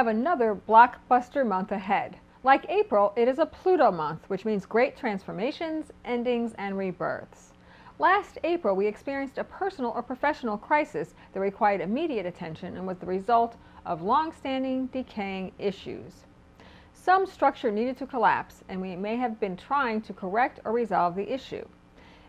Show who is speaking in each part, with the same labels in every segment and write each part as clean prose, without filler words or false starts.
Speaker 1: have another blockbuster month ahead. Like April, it is a Pluto month, which means great transformations, endings, and rebirths. Last April, we experienced a personal or professional crisis that required immediate attention and was the result of long-standing, decaying issues. Some structure needed to collapse, and we may have been trying to correct or resolve the issue.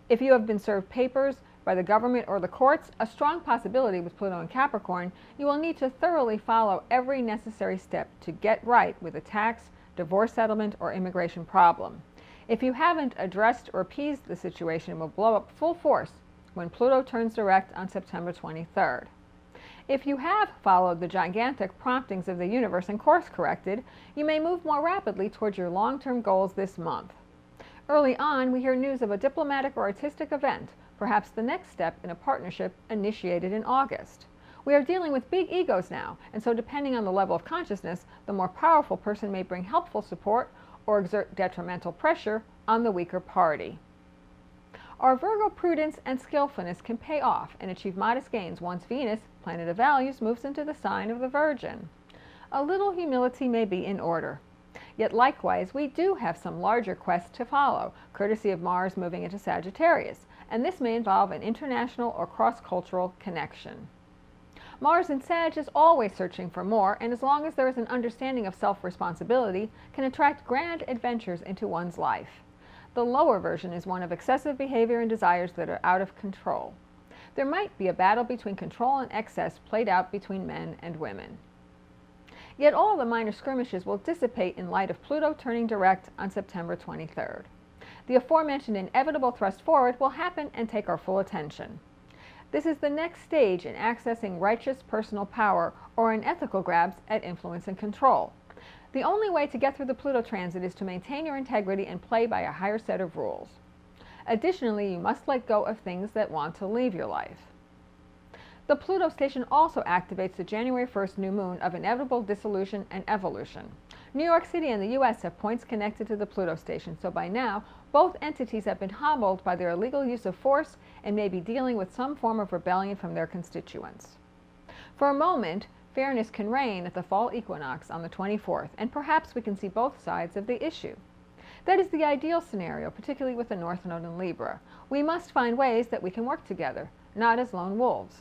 Speaker 1: If you have been served papers by the government or the courts, a strong possibility with Pluto in Capricorn, you will need to thoroughly follow every necessary step to get right with a tax, divorce settlement, or immigration problem. If you haven't addressed or appeased the situation, it will blow up full force when Pluto turns direct on September 23rd. If you have followed the gigantic promptings of the universe and course corrected, you may move more rapidly towards your long-term goals this month. Early on, we hear news of a diplomatic or artistic event, perhaps the next step in a partnership initiated in August. We are dealing with big egos now, and so depending on the level of consciousness, the more powerful person may bring helpful support or exert detrimental pressure on the weaker party. Our Virgo prudence and skillfulness can pay off and achieve modest gains once Venus, planet of values, moves into the sign of the Virgin. A little humility may be in order. Yet likewise, we do have some larger quests to follow, courtesy of Mars moving into Sagittarius, and this may involve an international or cross-cultural connection. Mars in Sag is always searching for more, and as long as there is an understanding of self-responsibility, can attract grand adventures into one's life. The lower version is one of excessive behavior and desires that are out of control. There might be a battle between control and excess played out between men and women. Yet all the minor skirmishes will dissipate in light of Pluto turning direct on September 23rd. The aforementioned inevitable thrust forward will happen and take our full attention. This is the next stage in accessing righteous personal power or in ethical grabs at influence and control. The only way to get through the Pluto transit is to maintain your integrity and play by a higher set of rules. Additionally, you must let go of things that want to leave your life. The Pluto station also activates the January 1st new moon of inevitable dissolution and evolution. New York City and the U.S. have points connected to the Pluto station, so by now, both entities have been hobbled by their illegal use of force and may be dealing with some form of rebellion from their constituents. For a moment, fairness can reign at the fall equinox on the 24th, and perhaps we can see both sides of the issue. That is the ideal scenario, particularly with the North Node in Libra. We must find ways that we can work together, not as lone wolves.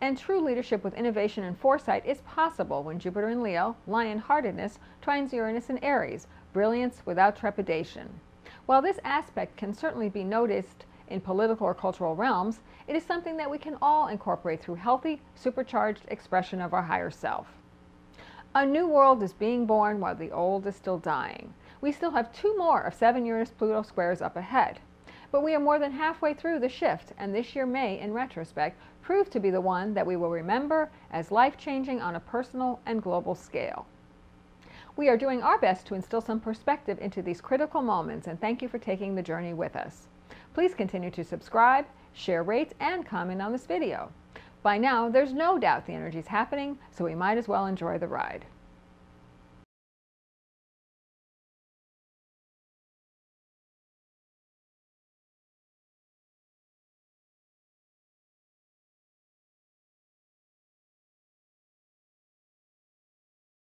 Speaker 1: And true leadership with innovation and foresight is possible when Jupiter in Leo, lion-heartedness, trines Uranus in Aries, brilliance without trepidation. While this aspect can certainly be noticed in political or cultural realms, it is something that we can all incorporate through healthy, supercharged expression of our higher self. A new world is being born while the old is still dying. We still have 2 more of 7 Uranus-Pluto squares up ahead. But we are more than halfway through the shift, and this year may, in retrospect, prove to be the one that we will remember as life-changing on a personal and global scale. We are doing our best to instill some perspective into these critical moments, and thank you for taking the journey with us. Please continue to subscribe, share, rate, and comment on this video. By now, there's no doubt the energy is happening, so we might as well enjoy the ride.